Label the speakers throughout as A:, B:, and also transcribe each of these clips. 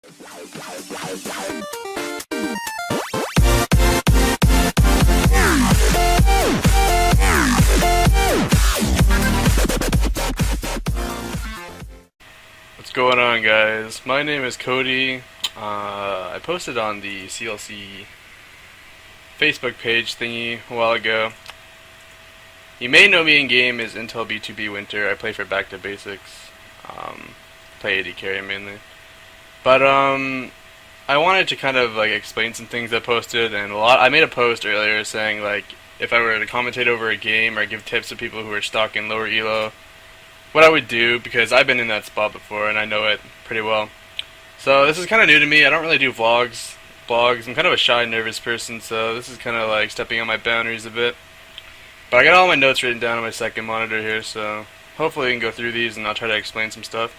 A: What's going on, guys? My name is Cody. I posted on the CLC Facebook page thingy a while ago. You may know me in game as Intel B2B Winter. I play for Back to Basics. Play AD carry mainly. But I wanted to kind of like explain some things I posted, and I made a post earlier saying like if I were to commentate over a game or give tips to people who are stuck in lower elo, what I would do, because I've been in that spot before and I know it pretty well. So this is kind of new to me. I don't really do blogs. I'm kind of a shy, nervous person, so this is kind of like stepping on my boundaries a bit. But I got all my notes written down on my second monitor here, so hopefully we can go through these and I'll try to explain some stuff.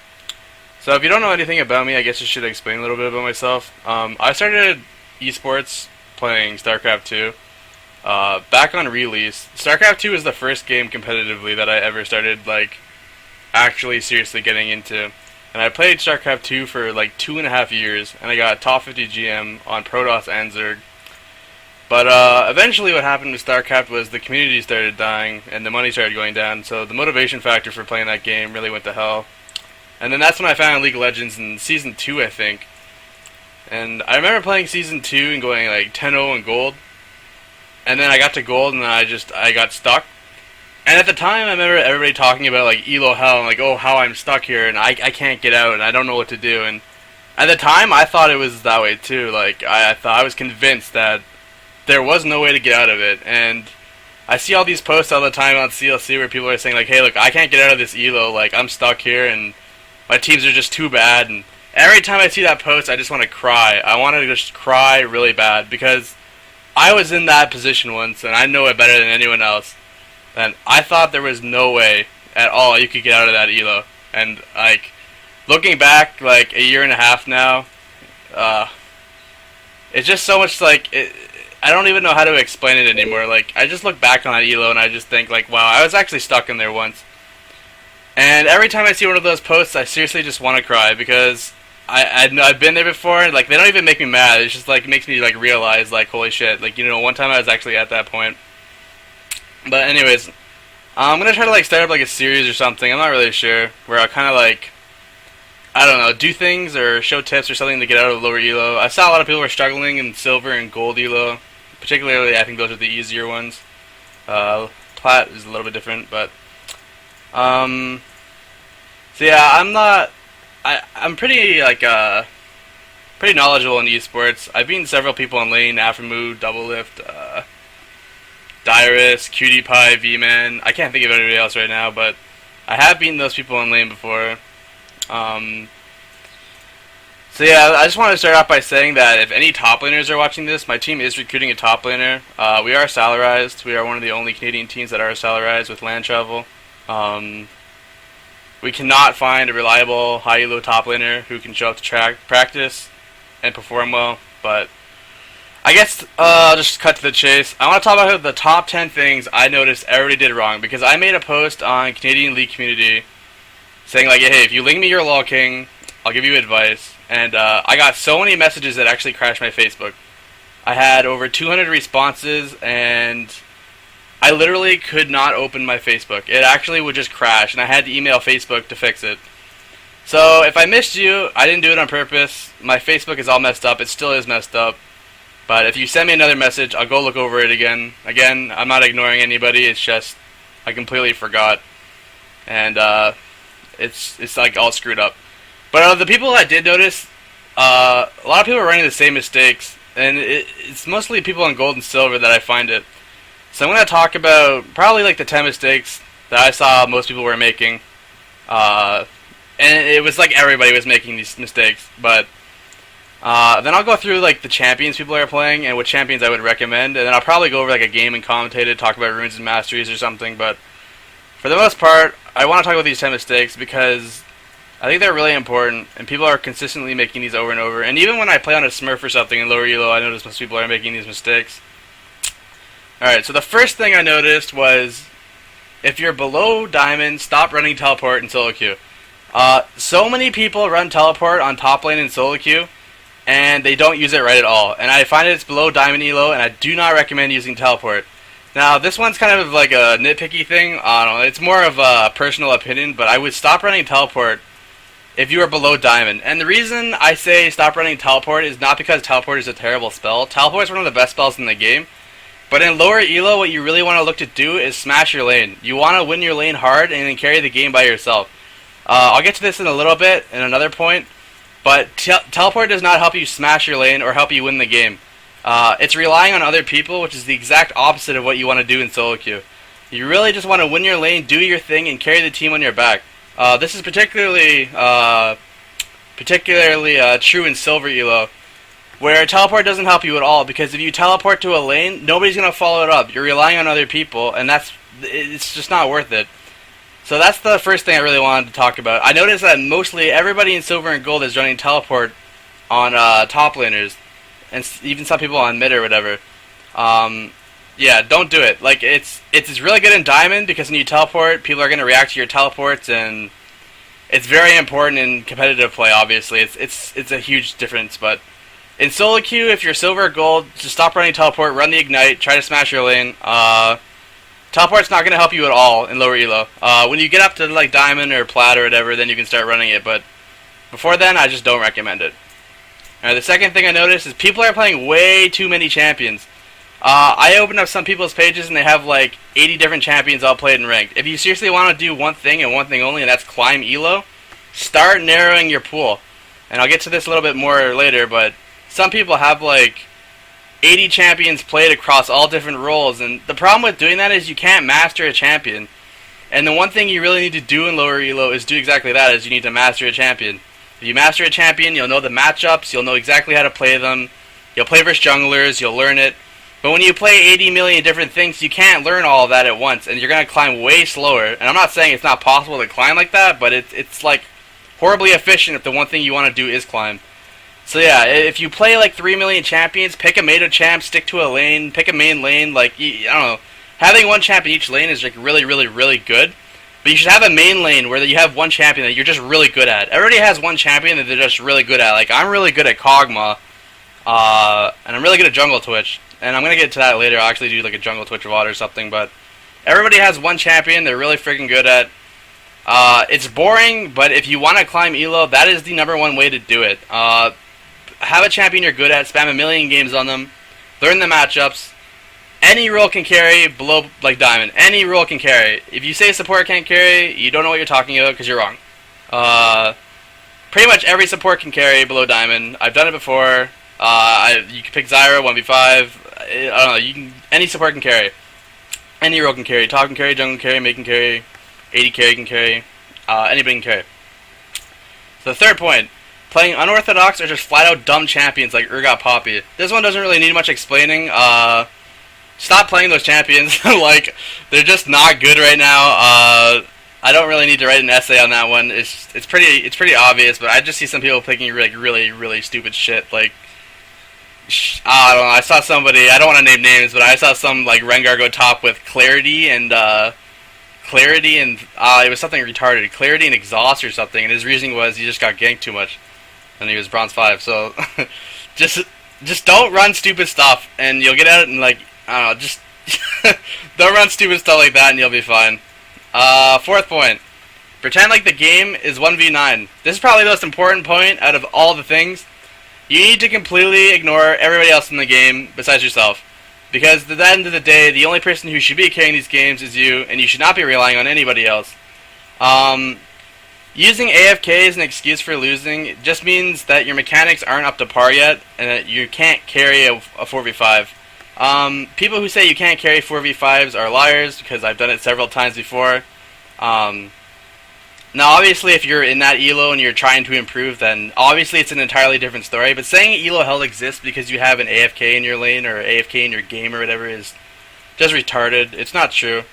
A: So if you don't know anything about me, I guess I should explain a little bit about myself. I started esports playing StarCraft 2. Back on release, StarCraft 2 was the first game competitively that I ever started like actually seriously getting into. And I played StarCraft 2 for like 2.5 years, and I got top 50 GM on Protoss and Zerg. But eventually what happened with StarCraft was the community started dying, and the money started going down, so the motivation factor for playing that game really went to hell. And then that's when I found League of Legends in Season 2, I think. And I remember playing Season 2 and going like 10-0 in Gold. And then I got to Gold and I got stuck. And at the time, I remember everybody talking about like elo hell and like, oh, how I'm stuck here and I can't get out and I don't know what to do. And at the time, I thought it was that way too. Like I was convinced that there was no way to get out of it. And I see all these posts all the time on CLC where people are saying like, hey, look, I can't get out of this elo. Like I'm stuck here and my teams are just too bad. And every time I see that post, I just want to cry. I want to just cry really bad because I was in that position once and I know it better than anyone else. And I thought there was no way at all you could get out of that elo. And like looking back like a year and a half now, it's just so much like I don't even know how to explain it anymore. Like I just look back on that elo and I just think like, wow, I was actually stuck in there once. And every time I see one of those posts, I seriously just want to cry because I've been there before. And like they don't even make me mad. It's just like makes me like realize like, holy shit, like one time I was actually at that point. But anyways, I'm gonna try to like start up like a series or something. I'm not really sure where I kind of like, I don't know, do things or show tips or something to get out of lower elo. I saw a lot of people were struggling in silver and gold elo, particularly I think those are the easier ones. Plat is a little bit different, but so yeah, I'm pretty like pretty knowledgeable in esports. I've beaten several people in lane, Aphromoo, Doublelift, Dyrus, QtPie, V-Man. I can't think of anybody else right now, but I have beaten those people in lane before. So yeah, I just want to start off by saying that if any top laners are watching this, my team is recruiting a top laner. We are salarized. We are one of the only Canadian teams that are salarized with land travel. We cannot find a reliable high elo top laner who can show up to practice and perform well, but I guess I'll just cut to the chase. I want to talk about the top 10 things I noticed everybody did wrong, because I made a post on Canadian League community saying like, hey, if you link me your LoL King, I'll give you advice. And I got so many messages that actually crashed my Facebook. I had over 200 responses, and I literally could not open my Facebook. It actually would just crash, and I had to email Facebook to fix it. So if I missed you, I didn't do it on purpose. My Facebook is all messed up. It still is messed up. But if you send me another message, I'll go look over it again. Again, I'm not ignoring anybody. It's just I completely forgot, and it's like all screwed up. But the people I did notice, a lot of people are running the same mistakes, and it's mostly people on gold and silver that I find it. So I'm going to talk about probably like the 10 mistakes that I saw most people were making. And it was like everybody was making these mistakes, but then I'll go through like the champions people are playing and what champions I would recommend, and then I'll probably go over like a game and commentate it, talk about runes and masteries or something. But for the most part, I want to talk about these 10 mistakes because I think they're really important, and people are consistently making these over and over. And even when I play on a Smurf or something in lower elo, I notice most people are making these mistakes. Alright, so the first thing I noticed was, if you're below diamond, stop running teleport in solo queue. So many people run teleport on top lane in solo queue, and they don't use it right at all. And I find it's below Diamond Elo, and I do not recommend using Teleport. Now, this one's kind of like a nitpicky thing. I don't know, it's more of a personal opinion, but I would stop running Teleport if you are below Diamond. And the reason I say stop running Teleport is not because Teleport is a terrible spell. Teleport is one of the best spells in the game. But in lower elo, what you really want to look to do is smash your lane. You want to win your lane hard and then carry the game by yourself. I'll get to this in a little bit, in another point. But Teleport does not help you smash your lane or help you win the game. It's relying on other people, which is the exact opposite of what you want to do in solo queue. You really just want to win your lane, do your thing, and carry the team on your back. This is particularly true in silver elo, where teleport doesn't help you at all, because if you teleport to a lane, nobody's going to follow it up. You're relying on other people, and it's just not worth it. So that's the first thing I really wanted to talk about. I noticed that mostly everybody in silver and gold is running teleport on top laners, and even some people on mid or whatever. Yeah, don't do it. Like, it's really good in diamond, because when you teleport, people are going to react to your teleports, and it's very important in competitive play. Obviously, it's a huge difference. But in solo queue, if you're silver or gold, just stop running teleport, run the ignite, try to smash your lane. Teleport's not going to help you at all in lower elo. When you get up to like diamond or plat or whatever, then you can start running it. But before then, I just don't recommend it. Alright, the second thing I noticed is people are playing way too many champions. I opened up some people's pages and they have like 80 different champions all played in ranked. If you seriously want to do one thing and one thing only, and that's climb elo, start narrowing your pool. And I'll get to this a little bit more later, but some people have like 80 champions played across all different roles, and the problem with doing that is you can't master a champion. And the one thing you really need to do in lower elo is do exactly that, is you need to master a champion. If you master a champion, you'll know the matchups, you'll know exactly how to play them, you'll play versus junglers, you'll learn it. But when you play 80 million different things, you can't learn all of that at once, and you're going to climb way slower. And I'm not saying it's not possible to climb like that, but it's like horribly efficient if the one thing you want to do is climb. So yeah, if you play like 3 million champions, pick a meta champ, stick to a lane, pick a main lane. Like, I don't know, having one champ in each lane is like really, really, really good. But you should have a main lane where you have one champion that you're just really good at. Everybody has one champion that they're just really good at. Like, I'm really good at Kog'Maw, and I'm really good at Jungle Twitch. And I'm going to get to that later. I'll actually do like a Jungle Twitch VOD or something. But everybody has one champion they're really freaking good at. It's boring, but if you want to climb elo, that is the #1 way to do it. Have a champion you're good at, spam a million games on them, learn the matchups. Any role can carry below like diamond. Any role can carry. If you say support can't carry, you don't know what you're talking about because you're wrong. Pretty much every support can carry below diamond. I've done it before. You can pick Zyra 1v5. I don't know. Any support can carry. Any role can carry. Top can carry. Jungle can carry. Mid can carry. AD carry can carry. Anybody can carry. So the third point. Playing unorthodox or just flat out dumb champions like Urgot Poppy. This one doesn't really need much explaining. Stop playing those champions. Like, they're just not good right now. I don't really need to write an essay on that one. It's pretty obvious, but I just see some people picking like really, really stupid shit. Like, I don't know. I saw somebody. I don't want to name names, but I saw some like Rengar go top with Clarity and it was something retarded. Clarity and Exhaust or something, and his reasoning was he just got ganked too much, and he was bronze 5. So just don't run stupid stuff, and you'll get out and like I don't know. Just don't run stupid stuff like that, and you'll be fine. Fourth point. Pretend like the game is 1v9. This is probably the most important point out of all the things. You need to completely ignore everybody else in the game besides yourself. Because at the end of the day, the only person who should be carrying these games is you, and you should not be relying on anybody else. Using AFK as an excuse for losing just means that your mechanics aren't up to par yet, and that you can't carry a 4v5. People who say you can't carry 4v5s are liars, because I've done it several times before. Now, obviously, if you're in that elo and you're trying to improve, then obviously it's an entirely different story. But saying elo hell exists because you have an AFK in your lane or AFK in your game or whatever is just retarded. It's not true.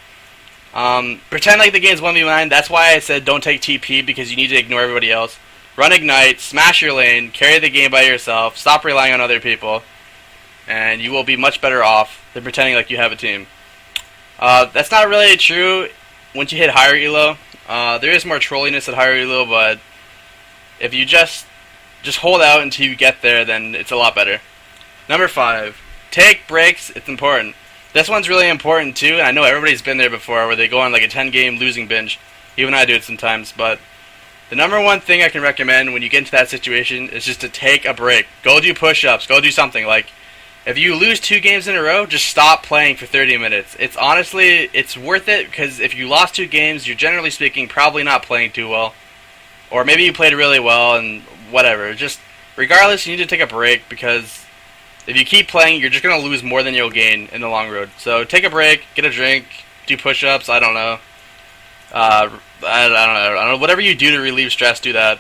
A: Pretend like the game's 1v9. That's why I said don't take TP, because you need to ignore everybody else. Run Ignite, smash your lane, carry the game by yourself, stop relying on other people, and you will be much better off than pretending like you have a team. That's not really true once you hit higher elo. There is more trolliness at higher elo, but if you just just hold out until you get there, then it's a lot better. Number 5, take breaks. It's important. This one's really important too, and I know everybody's been there before where they go on like a 10-game losing binge. Even I do it sometimes, but the number one thing I can recommend when you get into that situation is just to take a break. Go do push-ups, go do something. Like, if you lose 2 games in a row, just stop playing for 30 minutes. It's honestly, it's worth it, because if you lost 2 games, you're generally speaking probably not playing too well. Or maybe you played really well and whatever. Just, regardless, you need to take a break, because if you keep playing, you're just going to lose more than you'll gain in the long road. So take a break, get a drink, do push-ups, I don't know. I don't know. Whatever you do to relieve stress, do that.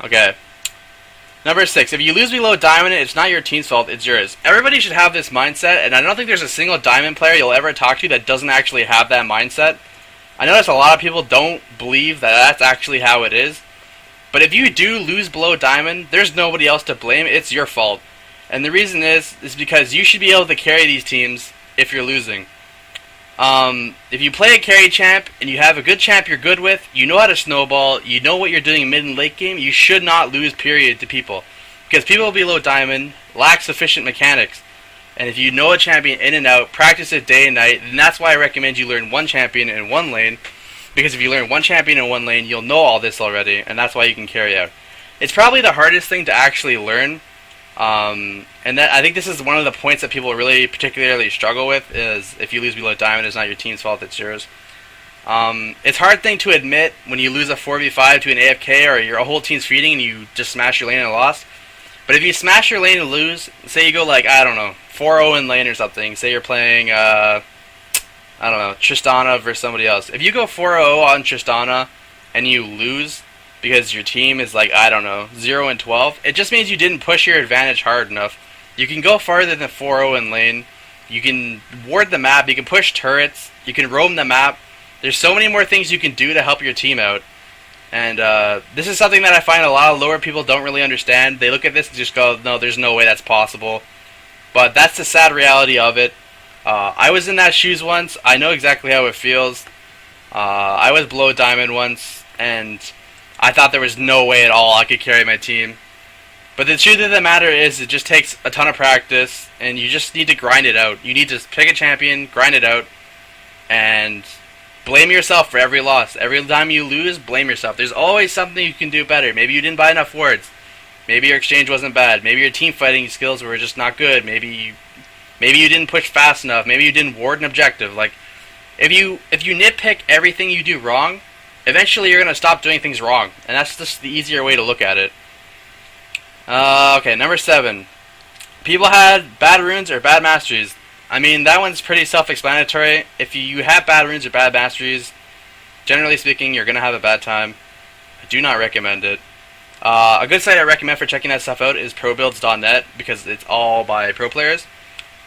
A: Okay. Number 6. If you lose below diamond, it's not your team's fault, it's yours. Everybody should have this mindset, and I don't think there's a single diamond player you'll ever talk to that doesn't actually have that mindset. I notice a lot of people don't believe that that's actually how it is. But if you do lose below diamond, there's nobody else to blame. It's your fault. And the reason is because you should be able to carry these teams if you're losing. If you play a carry champ and you have a good champ you're good with, you know how to snowball, you know what you're doing mid and late game, you should not lose period to people. Because people below diamond lack sufficient mechanics. And if you know a champion in and out, practice it day and night, and that's why I recommend you learn one champion in one lane. Because if you learn one champion in one lane, you'll know all this already, and that's why you can carry out. It's probably the hardest thing to actually learn. And that I think this is one of the points that people really particularly struggle with, is if you lose below diamond, it's not your team's fault, it's yours. It's a hard thing to admit when you lose a 4v5 to an AFK or your whole team's feeding and you just smash your lane and lost. But if you smash your lane and lose, say you go like, I don't know, 4-0 in lane or something, say you're playing, I don't know, Tristana versus somebody else. If you go 4-0 on Tristana and you lose because your team is like, I don't know, 0-12, it just means you didn't push your advantage hard enough. You can go farther than 4-0 in lane. You can ward the map. You can push turrets. You can roam the map. There's so many more things you can do to help your team out. And this is something that I find a lot of lower people don't really understand. They look at this and just go, no, there's no way that's possible. But that's the sad reality of it. I was in that shoes once. I know exactly how it feels. I was below diamond once, and I thought there was no way at all I could carry my team. But the truth of the matter is, it just takes a ton of practice, and you just need to grind it out. You need to pick a champion, grind it out, and blame yourself for every loss. Every time you lose, blame yourself. There's always something you can do better. Maybe you didn't buy enough wards. Maybe your exchange wasn't bad. Maybe your team fighting skills were just not good. Maybe you didn't push fast enough. Maybe you didn't ward an objective. Like, if you nitpick everything you do wrong, eventually you're gonna stop doing things wrong, and that's just the easier way to look at it. Okay, number 7. People had bad runes or bad masteries. I mean, that one's pretty self-explanatory. If you have bad runes or bad masteries, generally speaking, you're gonna have a bad time. I do not recommend it. A good site I recommend for checking that stuff out is probuilds.net, because it's all by pro players.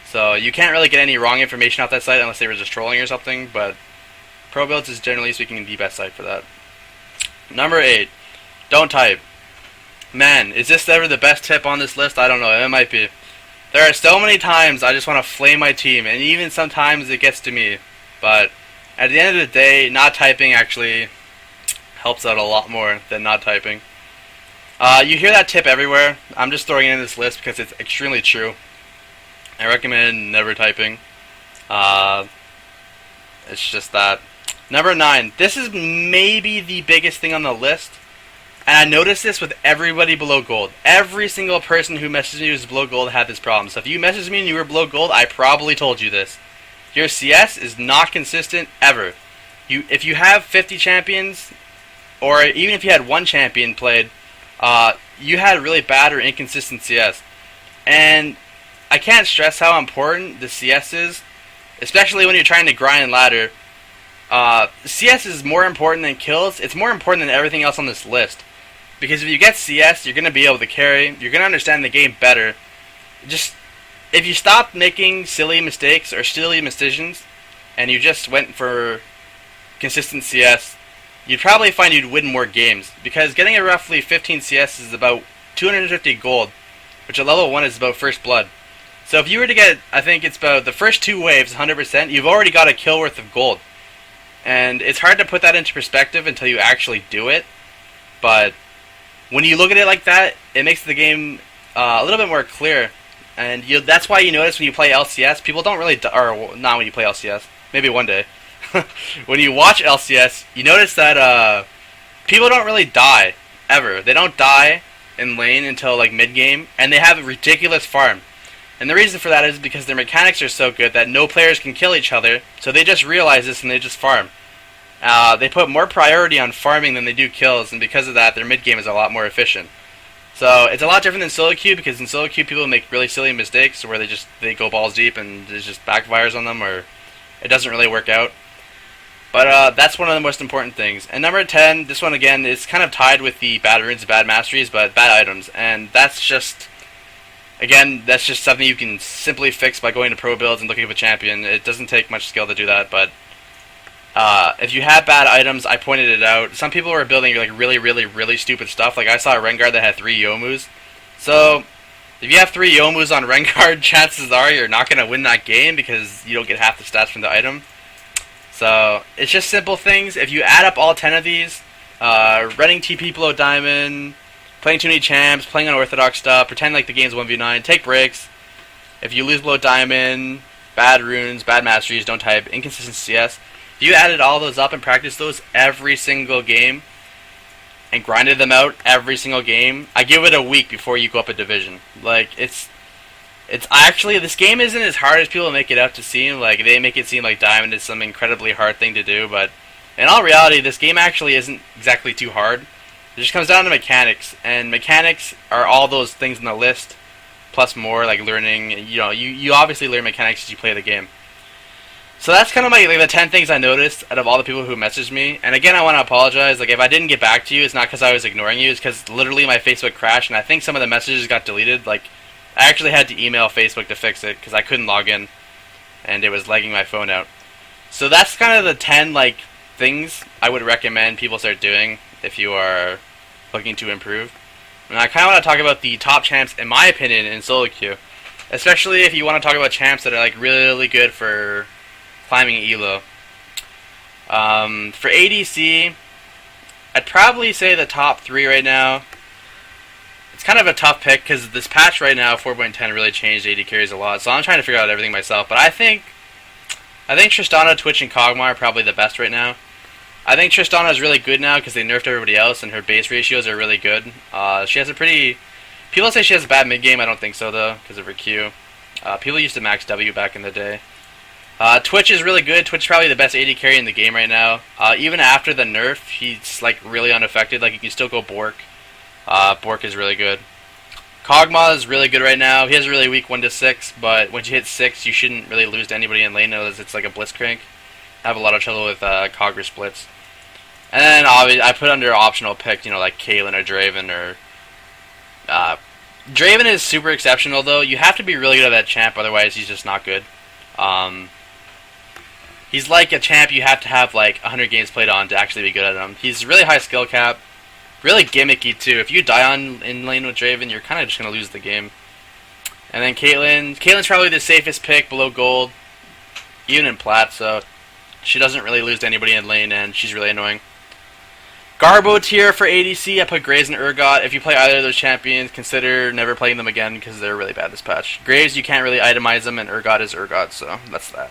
A: So you can't really get any wrong information off that site unless they were just trolling or something, but ProBuilds is generally speaking the best site for that. Number 8. Don't type. Man, is this ever the best tip on this list? I don't know, it might be. There are so many times I just want to flame my team, and even sometimes it gets to me. But at the end of the day, not typing actually helps out a lot more than not typing. You hear that tip everywhere. I'm just throwing it in this list because it's extremely true. I recommend never typing. It's just that. Number 9. This is maybe the biggest thing on the list. And I noticed this with everybody below gold. Every single person who messaged me who's below gold had this problem. So if you messaged me and you were below gold, I probably told you this. Your CS is not consistent ever. If you have 50 champions, or even if you had one champion played, you had really bad or inconsistent CS. And I can't stress how important the CS is, especially when you're trying to grind ladder. CS is more important than kills. It's more important than everything else on this list. Because if you get CS, you're going to be able to carry. You're going to understand the game better. Just, if you stopped making silly mistakes or silly decisions, and you just went for consistent CS, you'd probably find you'd win more games. Because getting a roughly 15 CS is about 250 gold, which at level 1 is about first blood. So if you were to get, I think it's about the first 2 waves, 100%, you've already got a kill worth of gold. And it's hard to put that into perspective until you actually do it. But when you look at it like that, it makes the game a little bit more clear. And that's why you notice when you play LCS, people don't really, or not when you play LCS, maybe one day. When you watch LCS, you notice that people don't really die, ever. They don't die in lane until like mid-game, and they have a ridiculous farm. And the reason for that is because their mechanics are so good that no players can kill each other, so they just realize this and they just farm. They put more priority on farming than they do kills, and because of that, their mid-game is a lot more efficient. So it's a lot different than solo queue, because in solo queue people make really silly mistakes where they go balls deep and it just backfires on them, or it doesn't really work out. But that's one of the most important things. And number 10, this one again is kind of tied with the bad runes, bad masteries, but bad items. And that's just, again, that's just something you can simply fix by going to pro builds and looking up a champion. It doesn't take much skill to do that, but if you have bad items, I pointed it out. Some people were building like really stupid stuff. Like I saw a Rengar that had 3 Yomus. So if you have 3 Yomus on Rengar, chances are you're not going to win that game because you don't get half the stats from the item. So it's just simple things. If you add up all 10 of these, running TP below Diamond, playing too many champs, playing unorthodox stuff, pretend like the game's 1v9, take breaks. If you lose below Diamond, bad runes, bad masteries, don't type, inconsistent CS. If you added all those up and practiced those every single game, and grinded them out every single game, I give it a week before you go up a division. Like, it's actually, this game isn't as hard as people make it out to seem. Like, they make it seem like Diamond is some incredibly hard thing to do, but in all reality, this game actually isn't exactly too hard. It just comes down to mechanics, and mechanics are all those things in the list, plus more, like learning. You know, you obviously learn mechanics as you play the game. So that's kind of like the 10 things I noticed out of all the people who messaged me. And again, I want to apologize. Like, if I didn't get back to you, it's not because I was ignoring you. It's because literally my Facebook crashed, and I think some of the messages got deleted. Like, I actually had to email Facebook to fix it because I couldn't log in, and it was lagging my phone out. So that's kind of the 10 like things I would recommend people start doing if you are looking to improve. And I kind of want to talk about the top champs, in my opinion, in solo queue, especially if you want to talk about champs that are like really good for climbing elo. For ADC, I'd probably say the top 3 right now. It's kind of a tough pick because this patch right now, 4.10, really changed AD carries a lot. So I'm trying to figure out everything myself. But I think Tristana, Twitch, and Kog'Maw are probably the best right now. I think Tristana is really good now because they nerfed everybody else, and her base ratios are really good. She has a pretty... People say she has a bad mid game. I don't think so though because of her Q. People used to max W back in the day. Twitch is really good. Twitch is probably the best AD carry in the game right now. Even after the nerf, he's like really unaffected. Like, you can still go Bork. Bork is really good. Kog'Maw is really good right now. He has a really weak 1-6, but once you hit 6, you shouldn't really lose to anybody in lane unless it's like a Blitzcrank. I have a lot of trouble with Kog'Maw splits. And then I put under optional pick, you know, like Caitlyn or Draven or... Draven is super exceptional though. You have to be really good at that champ, otherwise he's just not good. He's like a champ you have to have like 100 games played on to actually be good at him. He's really high skill cap, really gimmicky too. If you die in lane with Draven, you're kind of just going to lose the game. And then Caitlyn's probably the safest pick below gold, even in plat, so she doesn't really lose to anybody in lane, and she's really annoying. Garbo tier for ADC, I put Graves and Urgot. If you play either of those champions, consider never playing them again because they're really bad this patch. Graves, you can't really itemize them, and Urgot is Urgot, so that's that.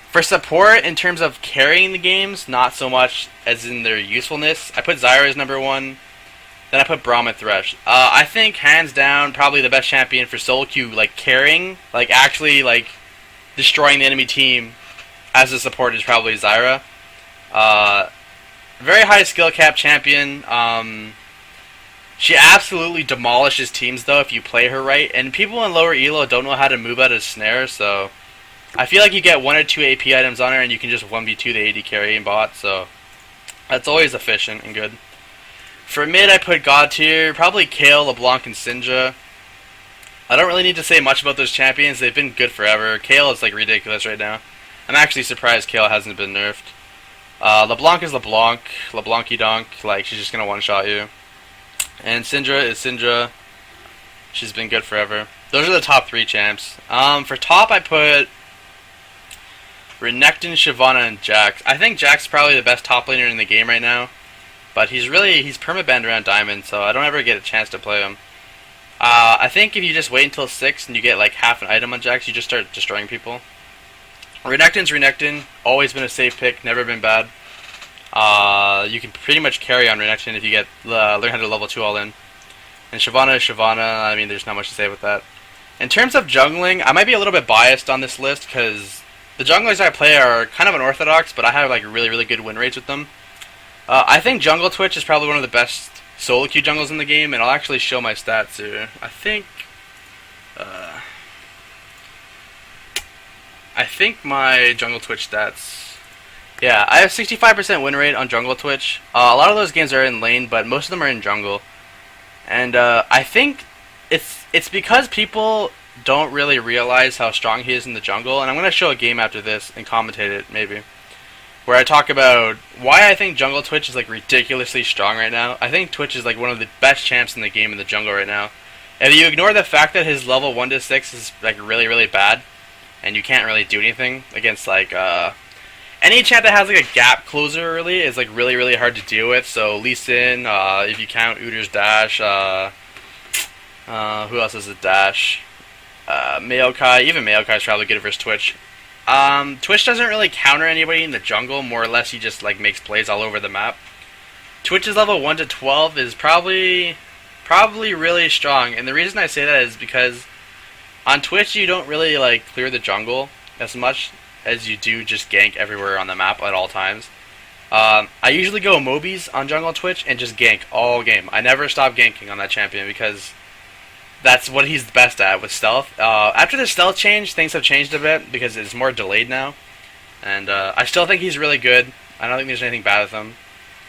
A: For support, in terms of carrying the games, not so much as in their usefulness, I put Zyra as number 1. Then I put Braum and Thresh. I think, hands down, probably the best champion for solo queue, like carrying, like actually like destroying the enemy team as a support is probably Zyra. Very high skill cap champion. She absolutely demolishes teams though if you play her right, and people in lower elo don't know how to move out of snare, so I feel like you get 1 or 2 AP items on her and you can just 1v2 the AD carry and bot, so that's always efficient and good. For mid, I put God tier, probably Kayle, LeBlanc, and Syndra. I don't really need to say much about those champions. They've been good forever. Kayle is like ridiculous right now. I'm actually surprised Kayle hasn't been nerfed. LeBlanc is LeBlanc, LeBlancy Donk, like she's just gonna one-shot you. And Syndra is Syndra. She's been good forever. Those are the top 3 champs. For top, I put Renekton, Shyvana, and Jax. I think Jax is probably the best top laner in the game right now. but he's permabanned around Diamond, so I don't ever get a chance to play him. I think if you just wait until 6 and you get like half an item on Jax, you just start destroying people. Renekton's Renekton, always been a safe pick, never been bad. You can pretty much carry on Renekton if you get learn how to level 2 all in. And Shyvana is Shyvana, I mean there's not much to say with that. In terms of jungling, I might be a little bit biased on this list because the junglers I play are kind of unorthodox, but I have like really good win rates with them. I think Jungle Twitch is probably one of the best solo queue jungles in the game, and I'll actually show my stats here. I think my Jungle Twitch stats. Yeah, I have 65% win rate on Jungle Twitch. A lot of those games are in lane, but most of them are in jungle. And I think it's because people don't really realize how strong he is in the jungle, and I'm going to show a game after this and commentate it, maybe, where I talk about why I think Jungle Twitch is like ridiculously strong right now. I think Twitch is like one of the best champs in the game in the jungle right now. If you ignore the fact that his level 1 to 6 is like really bad, and you can't really do anything against like any champ that has like a gap closer early is like really hard to deal with. So Lee Sin, if you count Uder's dash, who else has a dash? Maokai, even Maokai is probably good versus Twitch. Twitch doesn't really counter anybody in the jungle, more or less he just like makes plays all over the map. Twitch's level 1 to 12 is probably really strong, and the reason I say that is because on Twitch you don't really like clear the jungle as much as you do just gank everywhere on the map at all times. I usually go Mobies on jungle Twitch and just gank all game. I never stop ganking on that champion because that's what he's the best at with stealth. After the stealth change, things have changed a bit because it's more delayed now. And I still think he's really good. I don't think there's anything bad with him.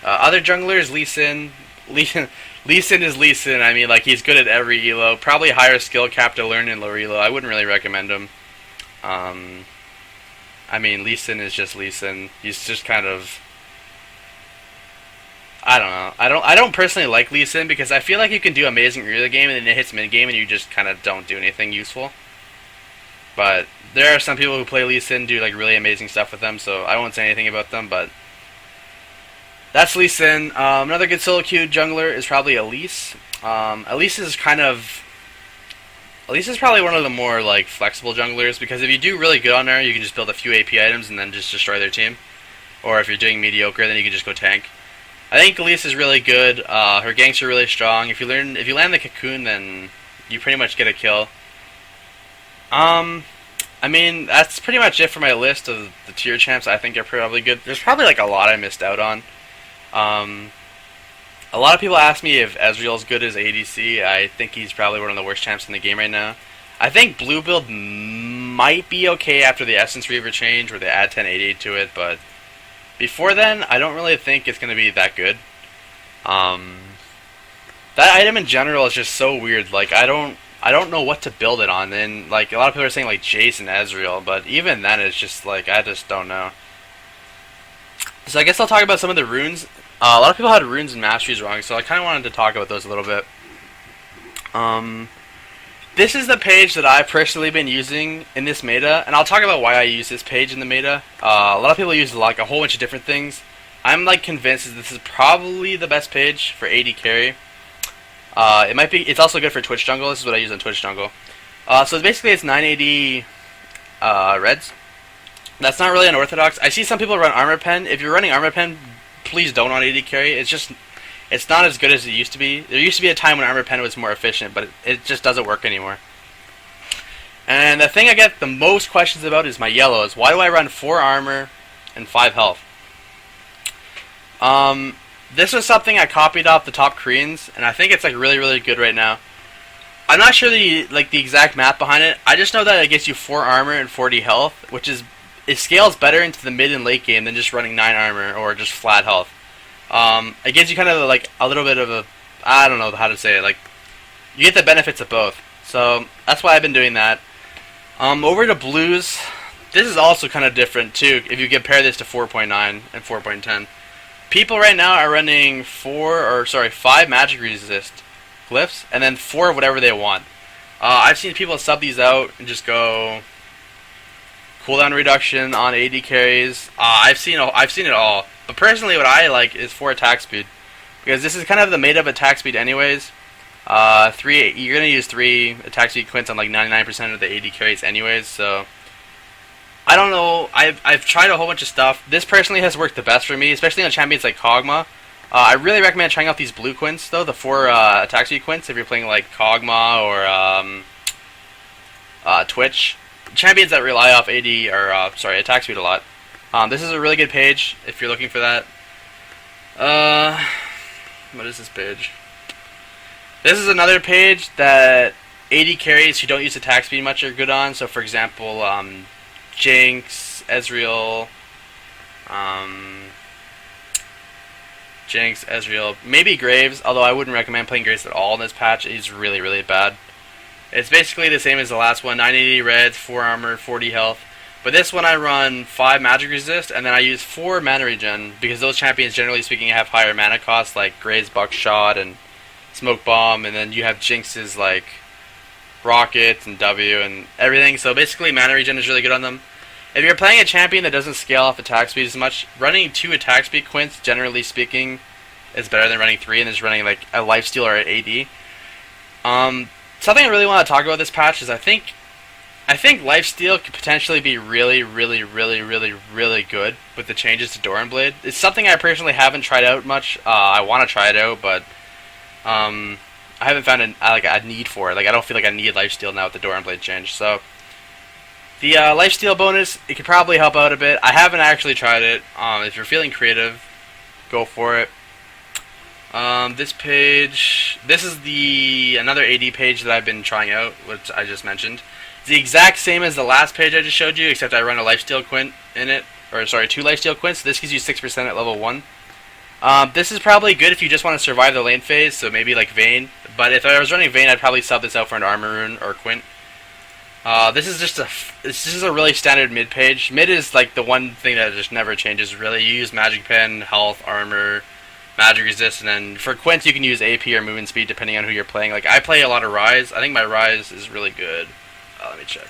A: Other junglers, Lee Sin. Lee Sin is Lee Sin. I mean, like, he's good at every elo. Probably higher skill cap to learn in lower elo. I wouldn't really recommend him. I mean, Lee Sin is just Lee Sin. He's just kind of... I don't know. I don't personally like Lee Sin because I feel like you can do amazing early game and then it hits mid game and you just kind of don't do anything useful. But there are some people who play Lee Sin do like really amazing stuff with them, so I won't say anything about them. But that's Lee Sin. Another good solo queue jungler is probably Elise. Elise is probably one of the more like flexible junglers because if you do really good on her, you can just build a few AP items and then just destroy their team. Or if you're doing mediocre, then you can just go tank. I think Elise is really good. Her ganks are really strong. If you land the cocoon, then you pretty much get a kill. I mean, that's pretty much it for my list of the tier champs I think are probably good. There's probably like a lot I missed out on. A lot of people ask me if Ezreal's good as ADC. I think he's probably one of the worst champs in the game right now. I think blue build might be okay after the Essence Reaver change where they add 1088 to it, but before then, I don't really think it's going to be that good. That item in general is just so weird. Like, I don't know what to build it on. And like a lot of people are saying like Jace and Ezreal, but even then it's just like I just don't know. So I guess I'll talk about some of the runes. A lot of people had runes and masteries wrong, so I kind of wanted to talk about those a little bit. This is the page that I've personally been using in this meta, and I'll talk about why I use this page in the meta. A lot of people use like a whole bunch of different things. I'm like convinced that this is probably the best page for AD carry. It's also good for Twitch jungle. This is what I use on Twitch jungle. So basically it's 980 reds. That's not really unorthodox. I see some people run armor pen. If you're running armor pen, please don't on AD carry. It's not as good as it used to be. There used to be a time when armor pen was more efficient, but it just doesn't work anymore. And the thing I get the most questions about is my yellows. Why do I run 4 armor and 5 health? This was something I copied off the top Koreans, and I think it's like really good right now. I'm not sure the exact math behind it. I just know that it gets you 4 armor and 40 health, which is it scales better into the mid and late game than just running 9 armor or just flat health. It gives you kind of like a little bit of a, I don't know how to say it, like you get the benefits of both. So that's why I've been doing that. Over to blues, this is also kind of different too if you compare this to 4.9 and 4.10. People right now are running 5 magic resist glyphs and then 4 of whatever they want. I've seen people sub these out and just go cooldown reduction on AD carries. I've seen it all. But personally, what I like is 4 attack speed. because this is kind of the made-up attack speed anyways. You're gonna use 3 attack speed quints on like 99% of the AD carries anyways, so I don't know. I've tried a whole bunch of stuff. This personally has worked the best for me, especially on champions like Kog'Maw. I really recommend trying out these blue quints though, the 4 attack speed quints if you're playing like Kog'Maw or Twitch. Champions that rely off AD or attack speed a lot. This is a really good page if you're looking for that. What is this page? This is another page that AD carries who don't use attack speed much are good on. So for example, Jinx, Ezreal, maybe Graves, although I wouldn't recommend playing Graves at all in this patch. He's really, really bad. It's basically the same as the last one, 980 reds, 4 armor, 40 health. But this one I run 5 magic resist, and then I use 4 mana regen, because those champions, generally speaking, have higher mana costs, like Graves Buckshot and Smoke Bomb, and then you have Jinx's like Rockets and W and everything. So basically mana regen is really good on them. If you're playing a champion that doesn't scale off attack speed as much, running 2 attack speed quints, generally speaking, is better than running 3 and just running like a lifesteal or an AD. Something I really want to talk about this patch is I think lifesteal could potentially be really, really, really, really, really good with the changes to Doran Blade. It's something I personally haven't tried out much. I want to try it out, but I haven't found a need for it. Like I don't feel like I need lifesteal now with the Doran Blade change. So the lifesteal bonus, it could probably help out a bit. I haven't actually tried it. If you're feeling creative, go for it. This page, this is another AD page that I've been trying out, which I just mentioned. It's the exact same as the last page I just showed you, except I run a lifesteal quint in it, or sorry, 2 lifesteal quints. This gives you 6% at level 1. This is probably good if you just want to survive the lane phase, so maybe like Vayne. But if I was running Vayne, I'd probably sub this out for an armor rune or quint. This is a really standard mid page. Mid is like the one thing that just never changes really. You use magic pen, health, armor, magic resist, and then for quints you can use AP or movement speed depending on who you're playing. Like I play a lot of Rise. I think my Rise is really good. Let me check.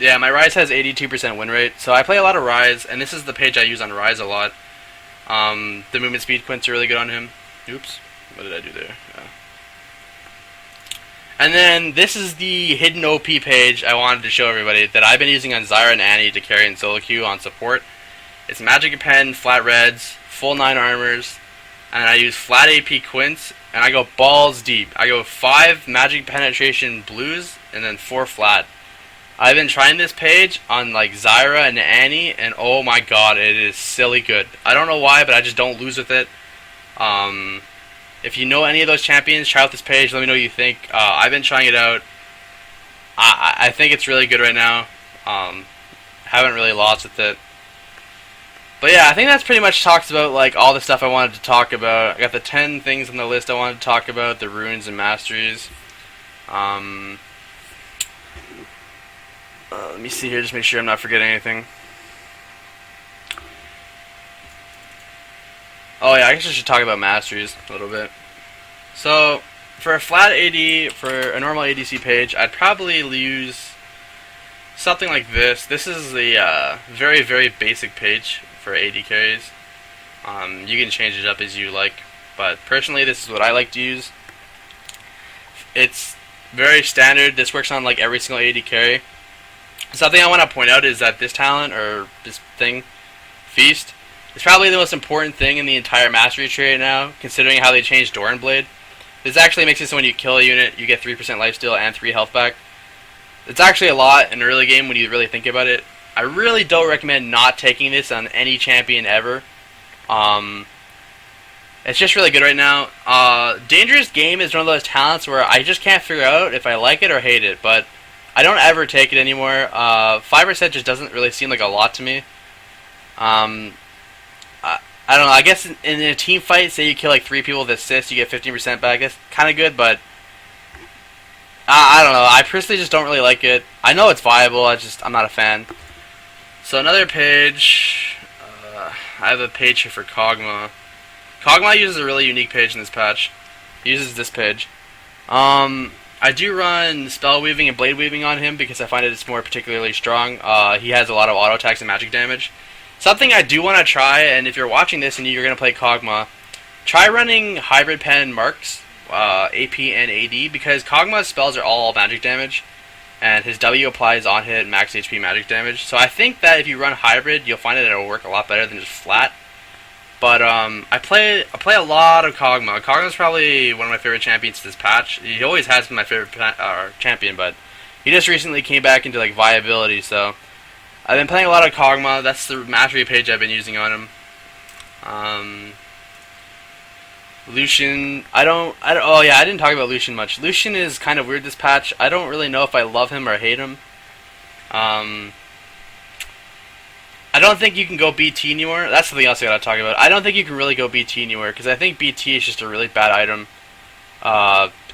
A: Yeah, my Rise has 82% win rate, so I play a lot of Rise, and this is the page I use on Rise a lot. The movement speed quints are really good on him. Oops, what did I do there? And then this is the hidden OP page I wanted to show everybody that I've been using on Zyra and Annie to carry in solo queue on support. It's magic pen, flat reds, full 9 armors, and I use flat AP quints, and I go balls deep. I go 5 magic penetration blues, and then 4 flat. I've been trying this page on like Zyra and Annie, and oh my god, it is silly good. I don't know why, but I just don't lose with it. If you know any of those champions, try out this page. Let me know what you think. I've been trying it out. I think it's really good right now. Haven't really lost with it. But yeah, I think that's pretty much talks about like all the stuff I wanted to talk about. I got the 10 things on the list I wanted to talk about, the runes and masteries. Let me see here, just make sure I'm not forgetting anything. Oh yeah, I guess I should talk about masteries a little bit. So, for a flat AD, for a normal ADC page, I'd probably use something like this. This is the very, very basic page for AD carries. You can change it up as you like, but personally this is what I like to use. It's very standard. This works on like every single AD carry. Something I want to point out is that this talent, or this thing, Feast, is probably the most important thing in the entire mastery tree right now, considering how they changed Doran Blade. This actually makes it so when you kill a unit, you get 3% lifesteal and 3 health back. It's actually a lot in an early game when you really think about it. I really don't recommend not taking this on any champion ever. It's just really good right now. Dangerous Game is one of those talents where I just can't figure out if I like it or hate it, but I don't ever take it anymore. 5% just doesn't really seem like a lot to me. I don't know, I guess in a team fight, say you kill like 3 people with assists, you get 15% back. That's kind of good, but I don't know. I personally just don't really like it. I know it's viable, I'm not a fan. So another page, I have a page here for Kog'Maw. Kog'Maw uses a really unique page in this patch. He uses this page. I do run Spell Weaving and Blade Weaving on him because I find it's more particularly strong. He has a lot of auto attacks and magic damage. Something I do want to try, and if you're watching this and you're going to play Kog'Maw, try running Hybrid Pen Marks, AP and AD, because Kog'Maw's spells are all magic damage, and his W applies on hit max HP magic damage. So I think that if you run Hybrid, you'll find that it'll work a lot better than just flat. But I play a lot of Kog'Maw. Kog'Maw's probably one of my favorite champions this patch. He always has been my favorite champion, but he just recently came back into like viability. So I've been playing a lot of Kog'Maw. That's the mastery page I've been using on him. Lucian, oh yeah, I didn't talk about Lucian much. Lucian is kind of weird this patch. I don't really know if I love him or hate him. I don't think you can go BT anymore. That's something else I gotta talk about. I don't think you can really go BT anywhere, because I think BT is just a really bad item.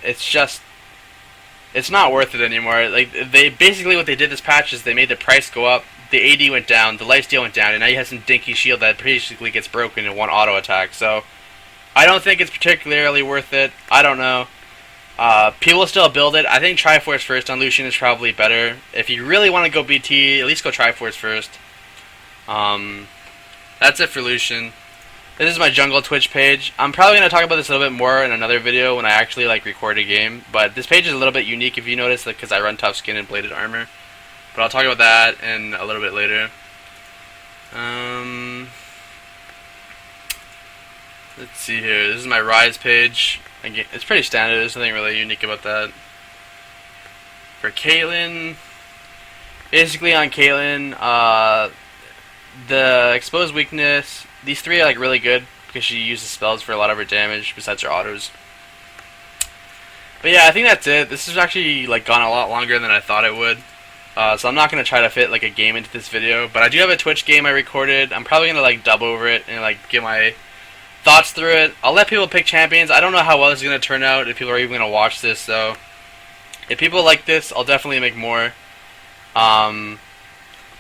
A: It's not worth it anymore. Like, they basically what they did this patch is they made the price go up, the AD went down, the lifesteal went down, and now you have some dinky shield that basically gets broken in one auto attack. So I don't think it's particularly worth it. I don't know. People still build it. I think Triforce first on Lucian is probably better. If you really want to go BT, at least go Triforce first. That's it for Lucian. This is my jungle Twitch page. I'm probably going to talk about this a little bit more in another video when I actually like record a game. But this page is a little bit unique if you notice, because I run tough skin and bladed armor. But I'll talk about that in a little bit later. Let's see here. This is my Rise page. Again, it's pretty standard. There's nothing really unique about that. For Caitlyn, basically on Caitlyn, the exposed weakness, these three are like really good because she uses spells for a lot of her damage besides her autos. But yeah, I think that's it. This has actually like gone a lot longer than I thought it would. So I'm not going to try to fit like a game into this video, but I do have a Twitch game I recorded. I'm probably going to like dub over it and like get my thoughts through it. I'll let people pick champions. I don't know how well this is going to turn out, if people are even going to watch this, so if people like this, I'll definitely make more.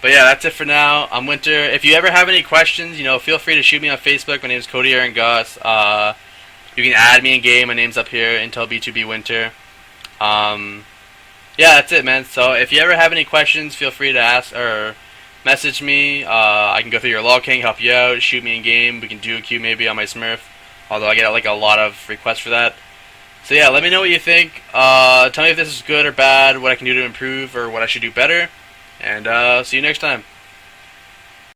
A: But yeah, that's it for now. I'm Winter. If you ever have any questions, feel free to shoot me on Facebook. My name is Cody Aaron Goss. You can add me in game. My name's up here, Intel B2B Winter. Yeah, that's it, man. So if you ever have any questions, feel free to ask or message me. I can go through your log king, help you out, shoot me in game. We can do a queue maybe on my Smurf, although I get like a lot of requests for that. So yeah, let me know what you think. Tell me if this is good or bad, what I can do to improve, or what I should do better. And see you next time.